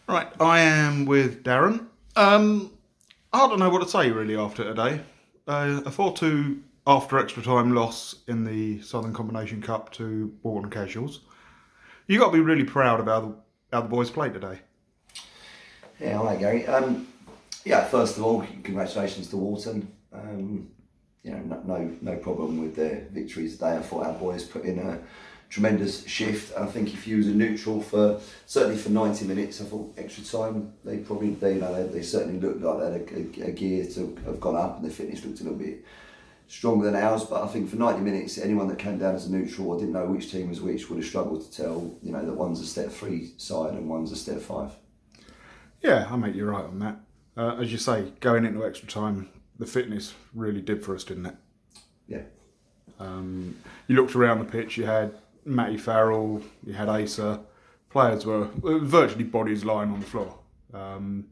Right, I am with Darren. I don't know what to say really after today. A 4-2 after extra time loss in the Southern Combination Cup to Walton Casuals. You got to be really proud of how the boys played today. Yeah, hi Gary. Yeah, first of all, congratulations to Walton. No problem with their victory today. I thought our boys put in a tremendous shift. I think if you was a neutral certainly for 90 minutes, I thought extra time they certainly looked like they had a gear to have gone up, and their fitness looked a little bit stronger than ours. But I think for 90 minutes, anyone that came down as a neutral or didn't know which team was which would have struggled to tell. That one's a step 3 side and one's a step 5. Yeah, I make you right on that. As you say, going into extra time, the fitness really did for us, didn't it? Yeah. You looked around the pitch, you had Matty Farrell, you had Asa. Players were virtually bodies lying on the floor. The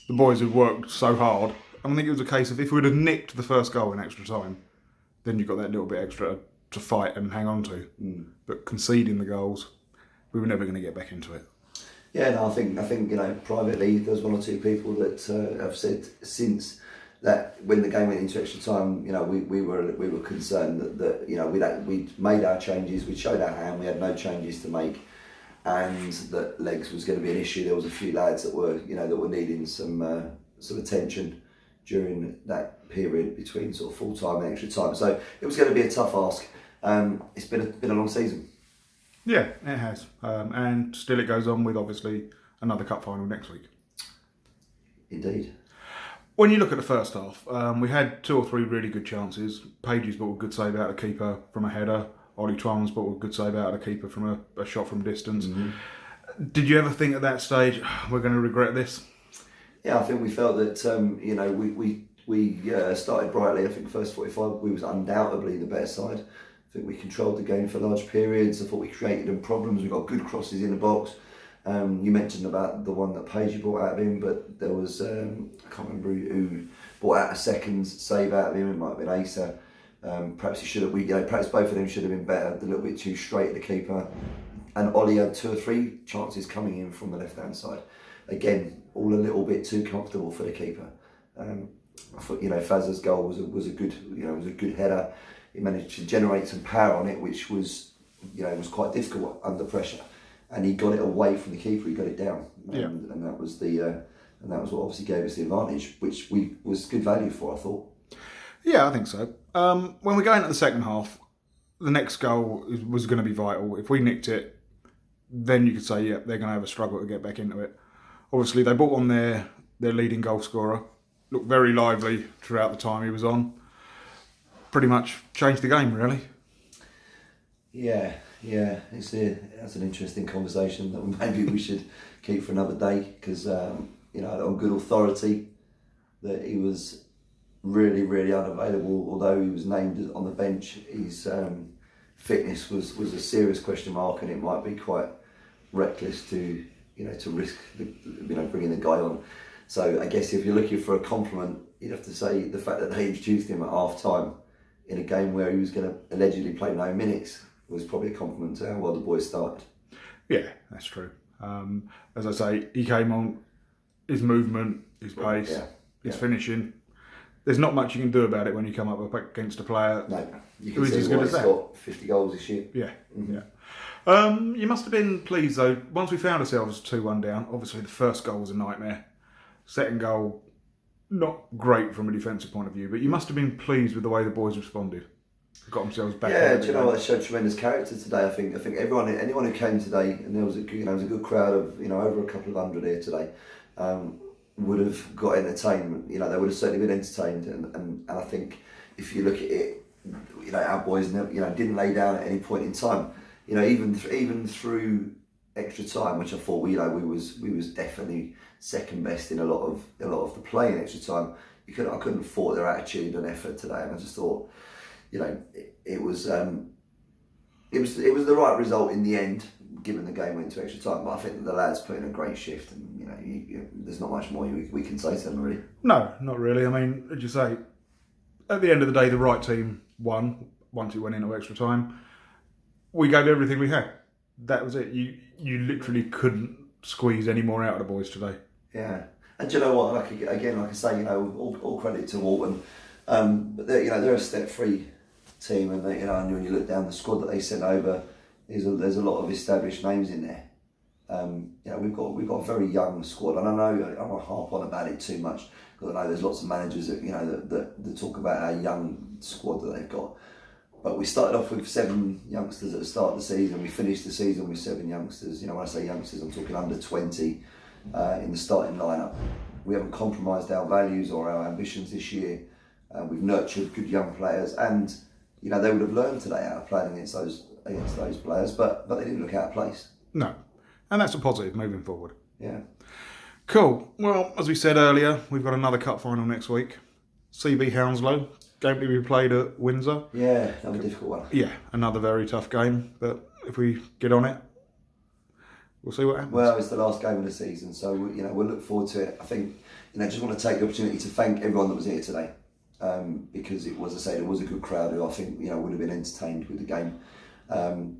boys had worked so hard. I think it was a case of if we'd have nicked the first goal in extra time, then you've got that little bit extra to fight and hang on to. But conceding the goals, we were never going to get back into it. Yeah, no, I think privately there's one or two people that have said since that when the game went into extra time, we were concerned that we'd made our changes, we showed our hand, we had no changes to make, and that legs was going to be an issue. There was a few lads that were needing some attention during that period between sort of full time and extra time. So it was going to be a tough ask. It's been a long season. Yeah, it has. And still it goes on with, obviously, another cup final next week. Indeed. When you look at the first half, we had 2 or 3 really good chances. Pages brought a good save out of the keeper from a header. Ollie Twans brought a good save out of the keeper from a shot from distance. Mm-hmm. Did you ever think at that stage, we're going to regret this? Yeah, I think we felt that, we started brightly. I think the first 45, we was undoubtedly the better side. I think we controlled the game for large periods. I thought we created them problems. We got good crosses in the box. You mentioned about the one that Pagey brought out of him, but there was, I can't remember who brought out a second save out of him. It might have been Asa. Perhaps he should have. Perhaps both of them should have been better. A little bit too straight at the keeper. And Ollie had 2 or 3 chances coming in from the left-hand side. Again, all a little bit too comfortable for the keeper. I thought Faz's goal was a good header. He managed to generate some power on it, which was quite difficult under pressure, and he got it away from the keeper. He got it down, and that was what obviously gave us the advantage, which was good value for, I thought. Yeah, I think so. When we go into the second half, the next goal was going to be vital. If we nicked it, then you could say, yeah, they're going to have a struggle to get back into it. Obviously, they brought on their leading goal scorer. Looked very lively throughout the time he was on. Pretty much changed the game, really. Yeah, that's an interesting conversation that maybe we should keep for another day, because on good authority that he was really, really unavailable. Although he was named on the bench, his fitness was a serious question mark, and it might be quite reckless to risk bringing the guy on. So I guess if you're looking for a compliment, you'd have to say the fact that they introduced him at half time in a game where he was going to allegedly play 9 minutes was probably a compliment to how well the boys started. Yeah, that's true. As I say, he came on, his movement, his pace, his finishing. There's not much you can do about it when you come up against a player. No, you can see why he's got 50 goals this year. Yeah, yeah. You must have been pleased though, once we found ourselves 2-1 down. Obviously the first goal was a nightmare. Second goal, not great from a defensive point of view, but you must have been pleased with the way the boys responded. Got themselves back. Yeah, do you know what? They showed tremendous character today. I think anyone who came today, and there was a good crowd of over a couple of hundred here today, would have got entertainment. They would have certainly been entertained, and I think if you look at it, our boys never, didn't lay down at any point in time. Even through extra time, which I thought we was definitely second best in a lot of the play in extra time. I couldn't fault their attitude and effort today, and I just thought, it was the right result in the end, given the game went to extra time. But I think that the lads put in a great shift, and there's not much more we can say to them really. No, not really. I mean, as you say, at the end of the day, the right team won once it went into extra time. We gave everything we had. That was it. You literally couldn't squeeze any more out of the boys today. Yeah, and do you know what? Like I say, all credit to Walton. But they're a step-free team, and and when you look down the squad that they sent over, there's a lot of established names in there. We've got a very young squad, and I know I don't want to harp on about it too much because I know there's lots of managers that that talk about our young squad that they've got. But we started off with 7 youngsters at the start of the season. We finished the season with 7 youngsters. When I say youngsters, I'm talking under 20 in the starting lineup. We haven't compromised our values or our ambitions this year. We've nurtured good young players, and they would have learned today out of playing against those players, but they didn't look out of place. No, and that's a positive moving forward. Yeah. Cool. Well, as we said earlier, we've got another cup final next week. CB Hounslow, game to be played at Windsor. Yeah, that'll be a difficult one. Yeah, another very tough game, but if we get on it, we'll see what happens. Well, it's the last game of the season, so we'll look forward to it. I think just want to take the opportunity to thank everyone that was here today, because it was, it was a good crowd who I think would have been entertained with the game.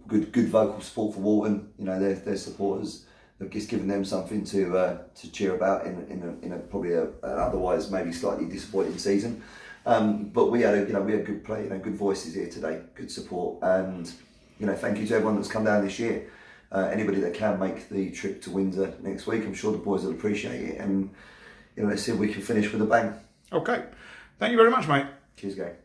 Good vocal support for Walton. Their supporters have just given them something to cheer about in a probably an otherwise maybe slightly disappointing season. But we had good play, good voices here today, good support, and thank you to everyone that's come down this year. Anybody that can make the trip to Windsor next week, I'm sure the boys will appreciate it, and let's see if we can finish with a bang. Okay, thank you very much, mate. Cheers, gang.